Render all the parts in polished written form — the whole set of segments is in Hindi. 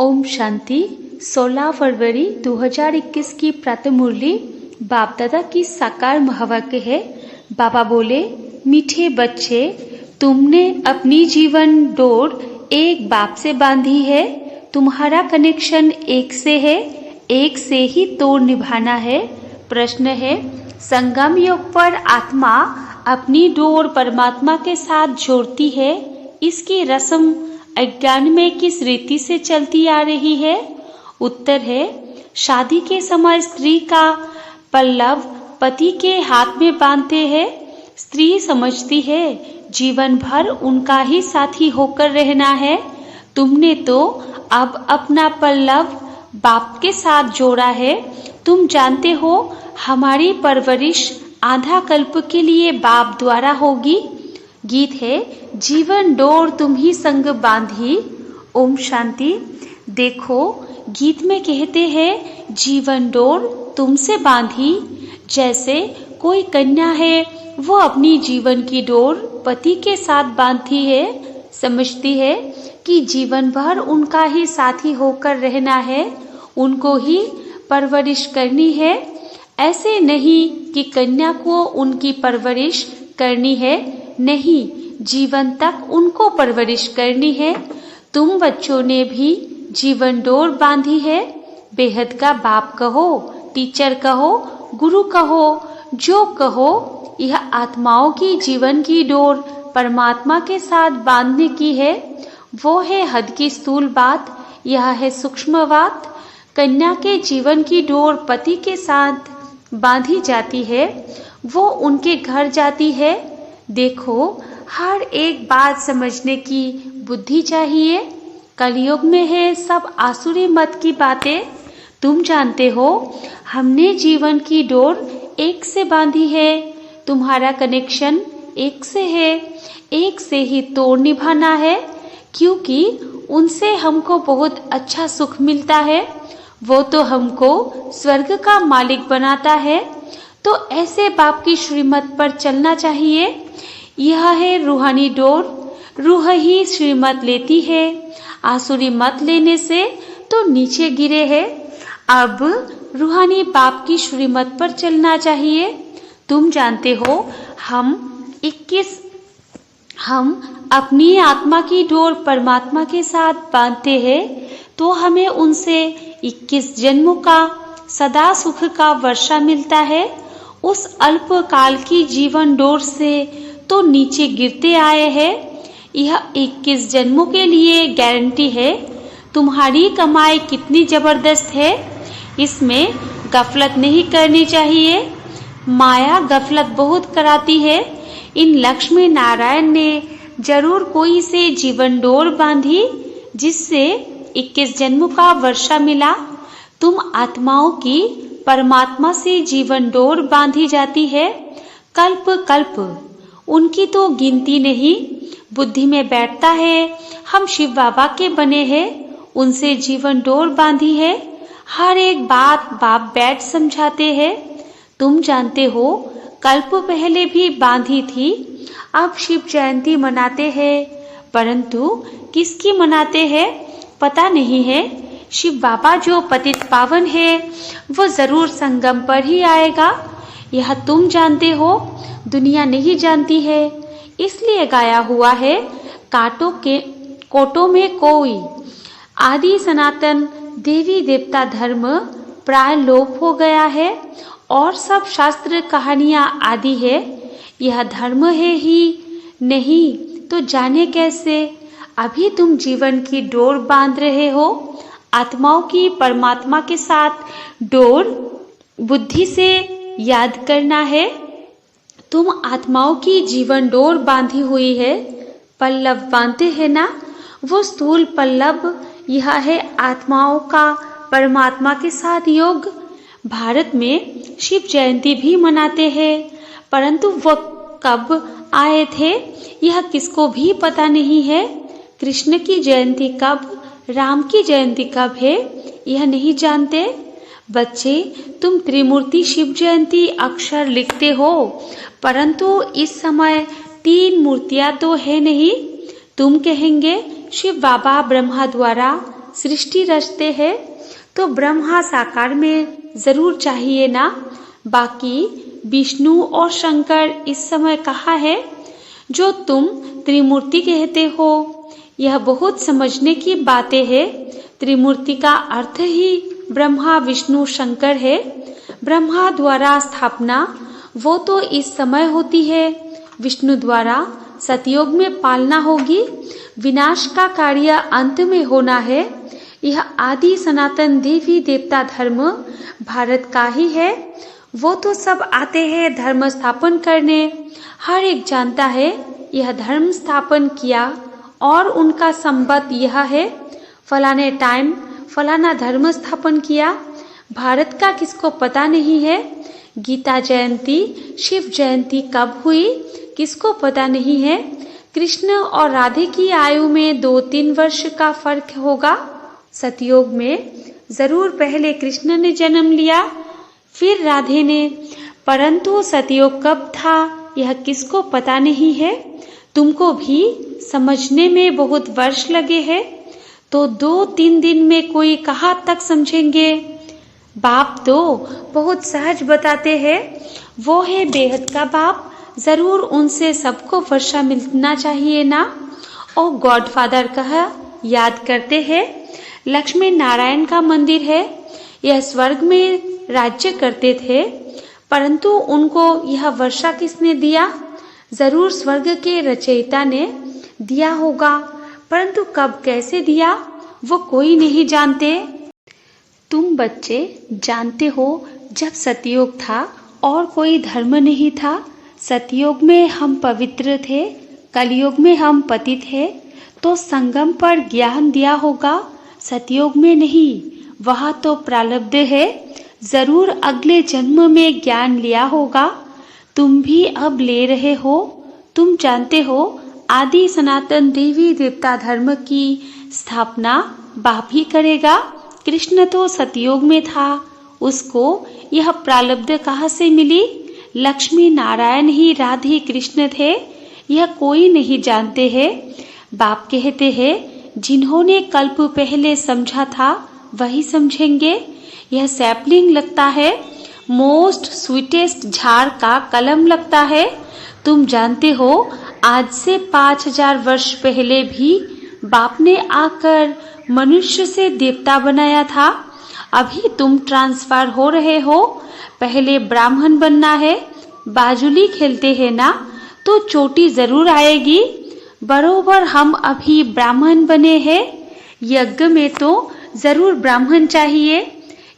ओम शांति। 16 फरवरी 2021 की प्रातः मुरली बाप दादा की साकार महावाक्य है। बाबा बोले, मीठे बच्चे, तुमने अपनी जीवन डोर एक बाप से बांधी है। तुम्हारा कनेक्शन एक से है, एक से ही तोड़ निभाना है। प्रश्न है, संगम योग पर आत्मा अपनी डोर परमात्मा के साथ जोड़ती है। इसकी रस्म अज्ञान में किस रीति से चलती आ रही है? उत्तर है, शादी के समय स्त्री का पल्लव पति के हाथ में बांधते हैं। स्त्री समझती है जीवन भर उनका ही साथी होकर रहना है। तुमने तो अब अपना पल्लव बाप के साथ जोड़ा है। तुम जानते हो हमारी परवरिश आधा कल्प के लिए बाप द्वारा होगी। गीत है, जीवन डोर तुम ही संग बांधी। ओम शांति। देखो, गीत में कहते हैं जीवन डोर तुमसे बांधी। जैसे कोई कन्या है, वो अपनी जीवन की डोर पति के साथ बांधती है, समझती है कि जीवन भर उनका ही साथी होकर रहना है, उनको ही परवरिश करनी है। ऐसे नहीं कि कन्या को उनकी परवरिश करनी है, नहीं, जीवन तक उनको परवरिश करनी है। तुम बच्चों ने भी जीवन डोर बांधी है। बेहद का बाप कहो, टीचर कहो, गुरु कहो, जो कहो, यह आत्माओं की जीवन की डोर परमात्मा के साथ बांधने की है। वो है हद की स्थूल बात, यह है सूक्ष्म बात। कन्या के जीवन की डोर पति के साथ बांधी जाती है, वो उनके घर जाती है। देखो, हर एक बात समझने की बुद्धि चाहिए। कलयुग में है सब आसुरी मत की बातें। तुम जानते हो हमने जीवन की डोर एक से बांधी है। तुम्हारा कनेक्शन एक से है, एक से ही तोड़ निभाना है, क्योंकि उनसे हमको बहुत अच्छा सुख मिलता है। वो तो हमको स्वर्ग का मालिक बनाता है। तो ऐसे बाप की श्रीमत पर चलना चाहिए। यह है रूहानी डोर। रूह ही श्रीमत लेती है। आसुरी मत लेने से तो नीचे गिरे हैं। अब रूहानी बाप की श्रीमत पर चलना चाहिए। तुम जानते हो हम अपनी आत्मा की डोर परमात्मा के साथ बांधते हैं, तो हमें उनसे 21 जन्मों का सदा सुख का वर्षा मिलता है। उस अल्प काल की जीवन डोर से तो नीचे गिरते आए हैं। यह 21 जन्मों के लिए गारंटी है। तुम्हारी कमाई कितनी जबरदस्त है, इसमें गफलत नहीं करनी चाहिए। माया गफलत बहुत कराती है। इन लक्ष्मी नारायण ने जरूर कोई से जीवन डोर बांधी, जिससे 21 जन्मों का वर्षा मिला। तुम आत्माओं की परमात्मा से जीवन डोर बांधी जाती है। कल्प कल्प उनकी तो गिनती नहीं। बुद्धि में बैठता है हम शिव बाबा के बने हैं, उनसे जीवन डोर बांधी है। हर एक बात बाप बैठ समझाते हैं। तुम जानते हो कल्प पहले भी बांधी थी। अब शिव जयंती मनाते हैं, परंतु किसकी मनाते हैं पता नहीं है। शिव बाबा जो पतित पावन है, वो जरूर संगम पर ही आएगा। यह तुम जानते हो, दुनिया नहीं जानती है। इसलिए गाया हुआ है, कोटों में कोई आदि सनातन देवी देवता धर्म प्राय लोप हो गया है, और सब शास्त्र कहानियां आदि है। यह धर्म है ही नहीं तो जाने कैसे। अभी तुम जीवन की डोर बांध रहे हो। आत्माओं की परमात्मा के साथ डोर बुद्धि से याद करना है। तुम आत्माओं की जीवन डोर बांधी हुई है। पल्लव बांधते हैं ना, वो स्थूल पल्लव, यह है आत्माओं का परमात्मा के साथ योग। भारत में शिव जयंती भी मनाते हैं, परंतु वो कब आए थे यह किसको भी पता नहीं है। कृष्ण की जयंती कब, राम की जयंती कब है, यह नहीं जानते। बच्चे, तुम त्रिमूर्ति शिव जयंती अक्षर लिखते हो, परंतु इस समय 3 मूर्तियां तो है नहीं। तुम कहेंगे शिव बाबा ब्रह्मा द्वारा सृष्टि रचते हैं तो ब्रह्मा साकार में जरूर चाहिए ना। बाकी विष्णु और शंकर इस समय कहाँ है? जो तुम त्रिमूर्ति कहते हो, यह बहुत समझने की बातें है। त्रिमूर्ति का अर्थ ही ब्रह्मा विष्णु शंकर है। ब्रह्मा द्वारा स्थापना वो तो इस समय होती है, विष्णु द्वारा सतयुग में पालना होगी, विनाश का कार्य अंत में होना है। यह आदि सनातन देवी देवता धर्म भारत का ही है। वो तो सब आते हैं धर्म स्थापन करने। हर एक जानता है यह धर्म स्थापन किया और उनका संबत यह है, फलाने टाइम फलाना धर्म स्थापन किया। भारत का किसको पता नहीं है? गीता जयंती शिव जयंती कब हुई किसको पता नहीं है? कृष्ण और राधे की आयु में 2-3 वर्ष का फर्क होगा। सतयुग में जरूर पहले कृष्ण ने जन्म लिया फिर राधे ने, परंतु सतयुग कब था यह किसको पता नहीं है। तुमको भी समझने में बहुत वर्ष लगे हैं तो 2-3 दिन में कोई कहाँ तक समझेंगे। बाप तो बहुत सहज बताते हैं, वो है बेहद का बाप, जरूर उनसे सबको वर्षा मिलना चाहिए ना। और गॉडफादर कहा याद करते हैं, लक्ष्मी नारायण का मंदिर है। यह स्वर्ग में राज्य करते थे, परंतु उनको यह वर्षा किसने दिया? जरूर स्वर्ग के रचयिता ने दिया होगा, परंतु कब कैसे दिया वो कोई नहीं जानते। तुम बच्चे जानते हो जब सतयुग था और कोई धर्म नहीं था। सतयुग में हम पवित्र थे, कलयुग में हम पतित थे, तो संगम पर ज्ञान दिया होगा। सतयुग में नहीं, वहाँ तो प्रारब्ध है, जरूर अगले जन्म में ज्ञान लिया होगा। तुम भी अब ले रहे हो। तुम जानते हो आदि सनातन देवी देवता धर्म की स्थापना बाप ही करेगा। कृष्ण तो सतयुग में था, उसको यह प्रारब्ध कहाँ से मिली? लक्ष्मी नारायण ही राधे कृष्ण थे, यह कोई नहीं जानते हैं। बाप कहते हैं जिन्होंने कल्प पहले समझा था वही समझेंगे। यह सैपलिंग लगता है, मोस्ट स्वीटेस्ट झाड़ का कलम लगता है। तुम जानते हो आज से 5000 वर्ष पहले भी बाप ने आकर मनुष्य से देवता बनाया था। अभी तुम ट्रांसफर हो रहे हो, पहले ब्राह्मण बनना है। बाजुली खेलते हैं ना तो चोटी जरूर आएगी। बरोबर हम अभी ब्राह्मण बने हैं, यज्ञ में तो जरूर ब्राह्मण चाहिए।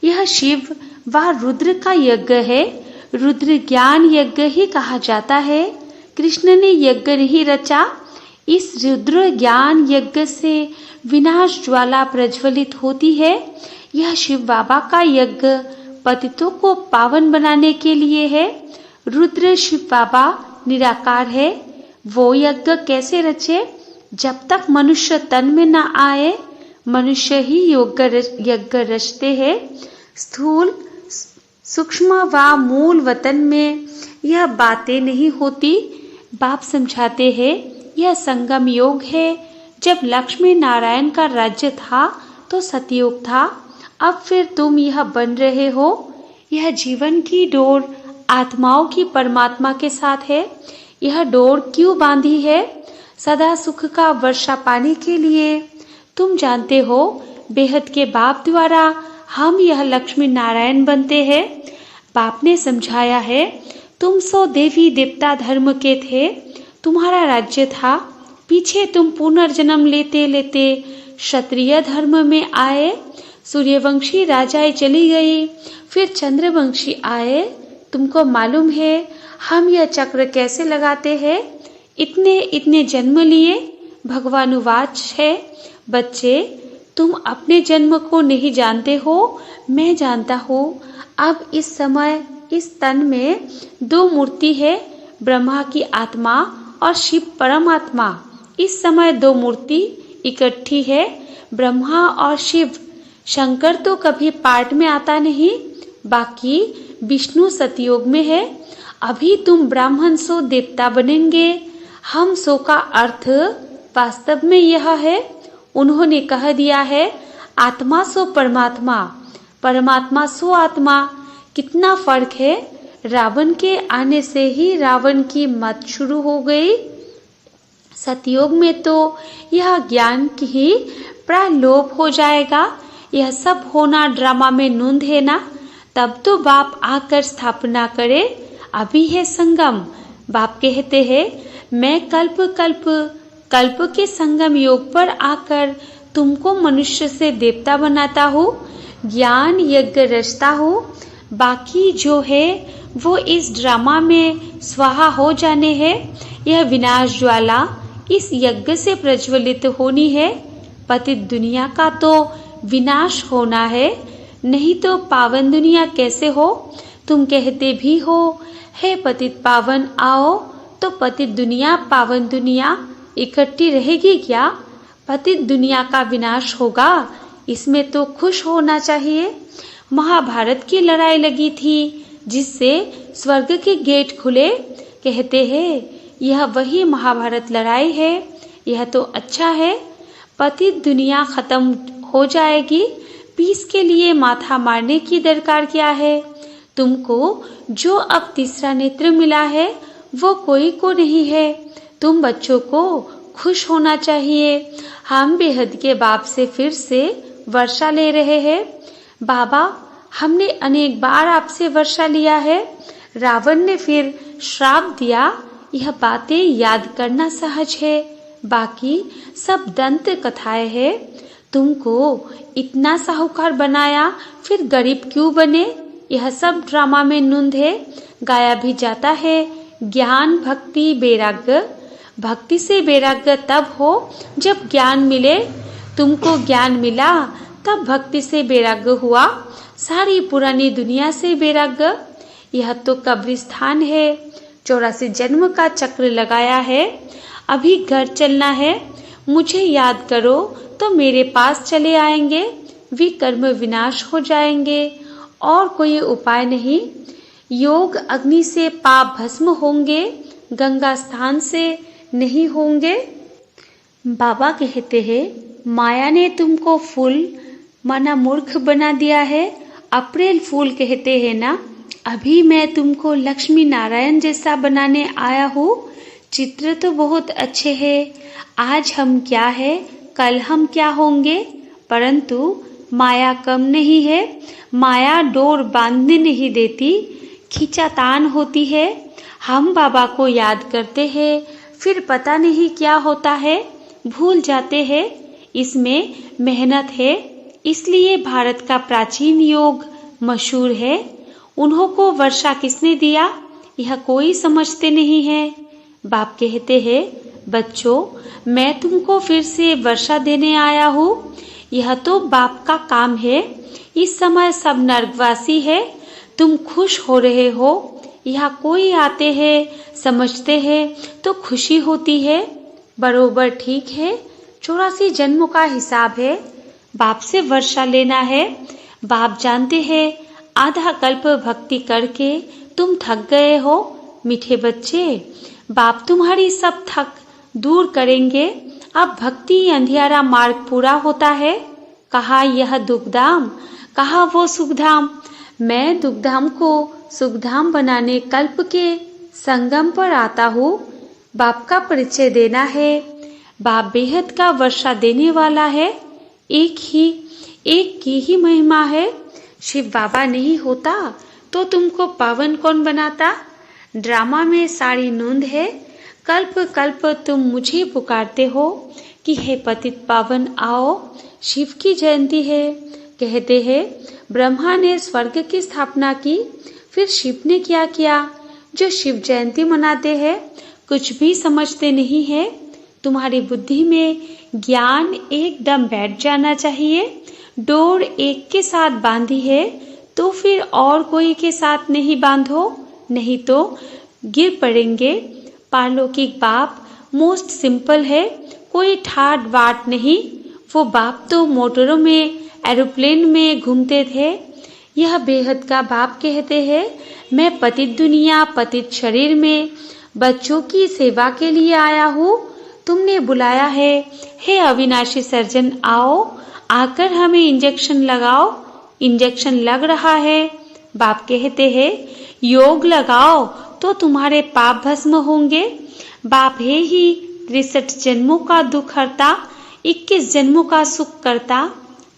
यह शिव व रुद्र का यज्ञ है, रुद्र ज्ञान यज्ञ ही कहा जाता है। कृष्ण ने यज्ञ नहीं रचा। इस रुद्र ज्ञान यज्ञ से विनाश ज्वाला प्रज्वलित होती है। यह शिव बाबा का यज्ञ पतितों को पावन बनाने के लिए है। रुद्र शिव बाबा निराकार है, वो यज्ञ कैसे रचे? जब तक मनुष्य तन में न आए, मनुष्य ही यज्ञ रचते हैं। स्थूल सूक्ष्म व मूल वतन में यह बातें नहीं होती। बाप समझाते हैं यह संगम योग है। जब लक्ष्मी नारायण का राज्य था तो सतयुग था, अब फिर तुम यह बन रहे हो। यह जीवन की डोर आत्माओं की परमात्मा के साथ है। यह डोर क्यों बांधी है? सदा सुख का वर्षा पाने के लिए। तुम जानते हो बेहद के बाप द्वारा हम यह लक्ष्मी नारायण बनते हैं। बाप ने समझाया है तुम सो देवी देवता धर्म के थे, तुम्हारा राज्य था। पीछे तुम पुनर्जन्म लेते लेते क्षत्रिय धर्म में आए, सूर्यवंशी राजाएं चली गई, फिर चंद्रवंशी आए। तुमको मालूम है हम यह चक्र कैसे लगाते हैं? इतने इतने जन्म लिए। भगवानुवाच है, बच्चे तुम अपने जन्म को नहीं जानते हो, मैं जानता हूँ। अब इस समय इस तन में 2 मूर्ति है, ब्रह्मा की आत्मा और शिव परमात्मा। इस समय 2 मूर्ति इकट्ठी है, ब्रह्मा और शिव। शंकर तो कभी पार्ट में आता नहीं, बाकी विष्णु सतयुग में है। अभी तुम ब्राह्मण सो देवता बनेंगे। हम सो का अर्थ वास्तव में यह है। उन्होंने कह दिया है आत्मा सो परमात्मा, परमात्मा सो आत्मा, कितना फर्क है। रावण के आने से ही रावण की मत शुरू हो गई। सतयुग में तो यह ज्ञान की ही प्रलोभ हो जाएगा। यह सब होना ड्रामा में नूंद है ना। तब तो बाप आकर स्थापना करे। अभी है संगम। बाप कहते हैं मैं कल्प कल्प कल्प के संगम योग पर आकर तुमको मनुष्य से देवता बनाता हूँ, ज्ञान यज्ञ रचता हूँ। बाकी जो है वो इस ड्रामा में स्वाहा हो जाने हैं। यह विनाश ज्वाला इस यज्ञ से प्रज्वलित होनी है। पतित दुनिया का तो विनाश होना है, नहीं तो पावन दुनिया कैसे हो। तुम कहते भी हो हे पतित पावन आओ, तो पतित दुनिया पावन दुनिया इकट्ठी रहेगी क्या। पतित दुनिया का विनाश होगा, इसमें तो खुश होना चाहिए। महाभारत की लड़ाई लगी थी जिससे स्वर्ग के गेट खुले। कहते हैं यह वही महाभारत लड़ाई है। यह तो अच्छा है। पतित दुनिया खत्म हो जाएगी, पीस के लिए माथा मारने की दरकार क्या है। तुमको जो अब तीसरा नेत्र मिला है वो कोई को नहीं है। तुम बच्चों को खुश होना चाहिए। हम बेहद के बाप से फिर से वर्षा ले रहे हैं। बाबा हमने अनेक बार आपसे वर्षा लिया है। रावण ने फिर श्राप दिया। यह बातें याद करना सहज है, बाकी सब दंत कथाएं हैं। तुमको इतना साहूकार बनाया, फिर गरीब क्यों बने। यह सब ड्रामा में नूंद है। गाया भी जाता है ज्ञान भक्ति वैराग्य। भक्ति से वैराग्य तब हो जब ज्ञान मिले। तुमको ज्ञान मिला तब भक्ति से वैराग्य हुआ। सारी पुरानी दुनिया से वैराग्य। यह तो कब्रिस्तान है। 84 जन्म का चक्र लगाया है। अभी घर चलना है। मुझे याद करो तो मेरे पास चले आएंगे। विकर्म विनाश हो जाएंगे, और कोई उपाय नहीं। योग अग्नि से पाप भस्म होंगे, गंगा स्थान से नहीं होंगे। बाबा कहते हैं माया ने तुमको फूल माना मूर्ख बना दिया है। अप्रैल फूल कहते हैं ना। अभी मैं तुमको लक्ष्मी नारायण जैसा बनाने आया हूँ। चित्र तो बहुत अच्छे हैं। आज हम क्या है, कल हम क्या होंगे। परंतु माया कम नहीं है। माया डोर बांधने नहीं देती, खींचातान होती है। हम बाबा को याद करते हैं, फिर पता नहीं क्या होता है, भूल जाते हैं। इसमें मेहनत है, इसलिए भारत का प्राचीन योग मशहूर है। उन्हों को वर्षा किसने दिया, यह कोई समझते नहीं है। बाप कहते हैं बच्चों मैं तुमको फिर से वर्षा देने आया हूँ। यह तो बाप का काम है। इस समय सब नर्कवासी है। तुम खुश हो रहे हो। यहाँ कोई आते हैं, समझते हैं तो खुशी होती है। बरोबर ठीक है। 84 जन्मों का हिसाब है। बाप से वर्षा लेना है। बाप जानते हैं आधा कल्प भक्ति करके तुम थक गए हो। मीठे बच्चे, बाप तुम्हारी सब थक दूर करेंगे। अब भक्ति अंधियारा मार्ग पूरा होता है। कहा यह दुखधाम, कहा वो सुखधाम। मैं दुखधाम को सुखधाम बनाने कल्प के संगम पर आता हूँ। बाप का परिचय देना है। बाप बेहद का वर्षा देने वाला है। एक की ही महिमा है। शिव बाबा नहीं होता तो तुमको पावन कौन बनाता। ड्रामा में सारी नूंद है। कल्प कल्प तुम मुझे पुकारते हो कि हे पतित पावन आओ। शिव की जयंती है। कहते हैं ब्रह्मा ने स्वर्ग की स्थापना की, फिर शिव ने क्या किया। जो शिव जयंती मनाते हैं कुछ भी समझते नहीं है। तुम्हारी बुद्धि में ज्ञान एकदम बैठ जाना चाहिए। डोर एक के साथ बांधी है तो फिर और कोई के साथ नहीं बांधो, नहीं तो गिर पड़ेंगे। पारलौकिक बाप मोस्ट सिंपल है, कोई ठाट बाट नहीं। वो बाप तो मोटरों में एरोप्लेन में घूमते थे। यह बेहद का बाप कहते हैं मैं पतित दुनिया पतित शरीर में बच्चों की सेवा के लिए आया हूँ। तुमने बुलाया है हे अविनाशी सर्जन आओ। आकर हमें इंजेक्शन लगाओ, इंजेक्शन लग रहा है। बाप कहते हैं योग लगाओ तो तुम्हारे पाप भस्म होंगे। बाप है ही 63 जन्मों का दुख हरता, 21 जन्मों का सुख करता।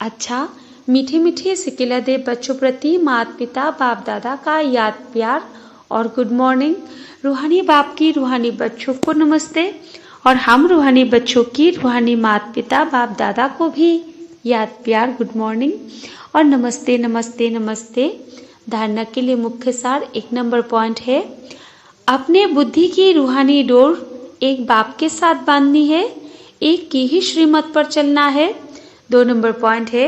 अच्छा, मीठे मीठे सिकिला देव बच्चों प्रति माता पिता बाप दादा का याद प्यार और गुड मॉर्निंग। रूहानी बाप की रूहानी बच्चों को नमस्ते और हम रूहानी बच्चों की रूहानी माता पिता बाप दादा को भी याद प्यार गुड मॉर्निंग और नमस्ते नमस्ते नमस्ते। धारणा के लिए मुख्य सार 1 नंबर पॉइंट है, अपने बुद्धि की रूहानी डोर एक बाप के साथ बांधनी है, एक की ही श्रीमत पर चलना है। 2 नंबर पॉइंट है,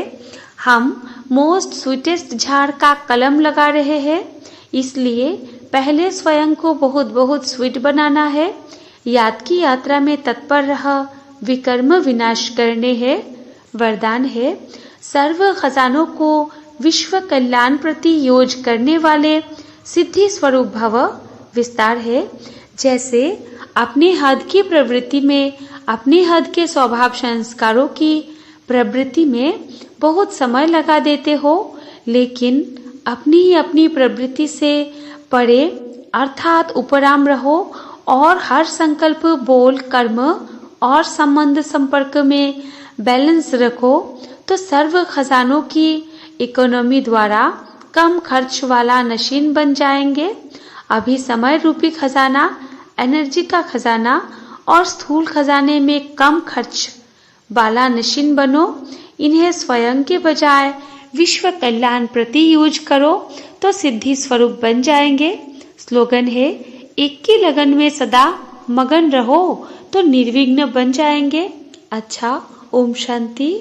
हम मोस्ट स्वीटेस्ट झाड़ का कलम लगा रहे हैं, इसलिए पहले स्वयं को बहुत बहुत स्वीट बनाना है। याद की यात्रा में तत्पर रह, विकर्म विनाश करने हैं। वरदान है, सर्व खजानों को विश्व कल्याण प्रति योज करने वाले सिद्धि स्वरूप भव। विस्तार है, जैसे अपने हद की प्रवृत्ति में, अपने हद के स्वभाव संस्कारों की प्रवृत्ति में बहुत समय लगा देते हो, लेकिन अपनी ही अपनी प्रवृत्ति से परे अर्थात उपराम रहो और हर संकल्प, बोल, कर्म और संबंध संपर्क में बैलेंस रखो तो सर्व खजानों की इकोनॉमी द्वारा कम खर्च वाला नशीन बन जाएंगे। अभी समय रूपी खजाना, एनर्जी का खजाना और स्थूल खजाने में कम खर्च वाला नशीन बनो। इन्हें स्वयं के बजाय विश्व कल्याण प्रति यूज करो तो सिद्धि स्वरूप बन जाएंगे। स्लोगन है, एक की लगन में सदा मगन रहो तो निर्विघ्न बन जाएंगे। अच्छा, ओम शांति।